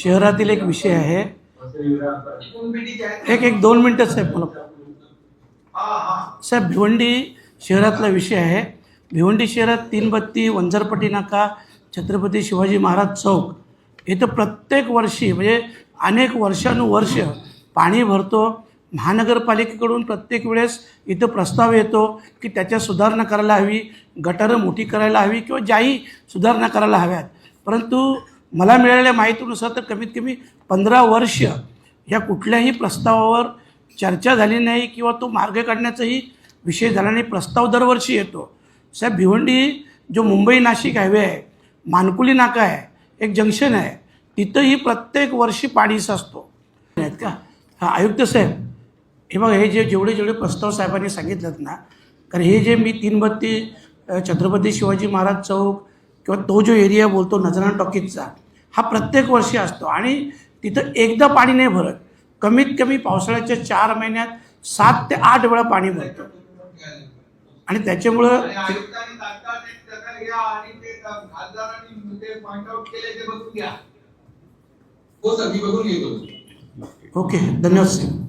शहरातील एक विषय आहे। एक 2 मिनटं साहेब, मला साहेब, भिवंडी शहरातला विषय आहे। भिवंडी शहरात 3 बत्ती, वंजारपट्टी नाका, छत्रपती शिवाजी महाराज चौक इथं प्रत्येक वर्षी म्हणजे अनेक वर्षानुवर्ष पाणी भरतो। महानगरपालिकेकडून प्रत्येक वेळेस इथं प्रस्ताव येतो की त्याच्या सुधारणा करायला हवी, गटारं मोठी करायला हवी किंवा ज्याही सुधारणा करायला हव्यात। परंतु मला मिळालेल्या माहितीनुसार तर कमीत कमी 15 वर्ष या कुठल्याही प्रस्तावावर चर्चा झाली नाही किंवा तो मार्ग काढण्याचाही विषय झाला नाही। प्रस्ताव दरवर्षी येतो। साहेब, भिवंडी जो मुंबई नाशिक हायवे आहे, मानकुली नाका आहे, एक जंक्शन आहे, तिथंही प्रत्येक वर्षी पाणी साचतो आहेत का? आयुक्त साहेब, हे बघा, हे जेवढे प्रस्ताव साहेबांनी सांगितलेत ना, कारण हे जे मी 3 बत्ती, छत्रपती शिवाजी महाराज चौक किंवा तो जो एरिया बोलतो नजराना टॉकीजचा, हा प्रत्येक वर्षी असतो आणि तिथं एकदा पाणी नाही भरत। कमीत कमी पावसाळ्याच्या 4 महिन्यात 7 ते 8 वेळा पाणी भरतं आणि त्याच्यामुळं ओके, धन्यवाद साहेब।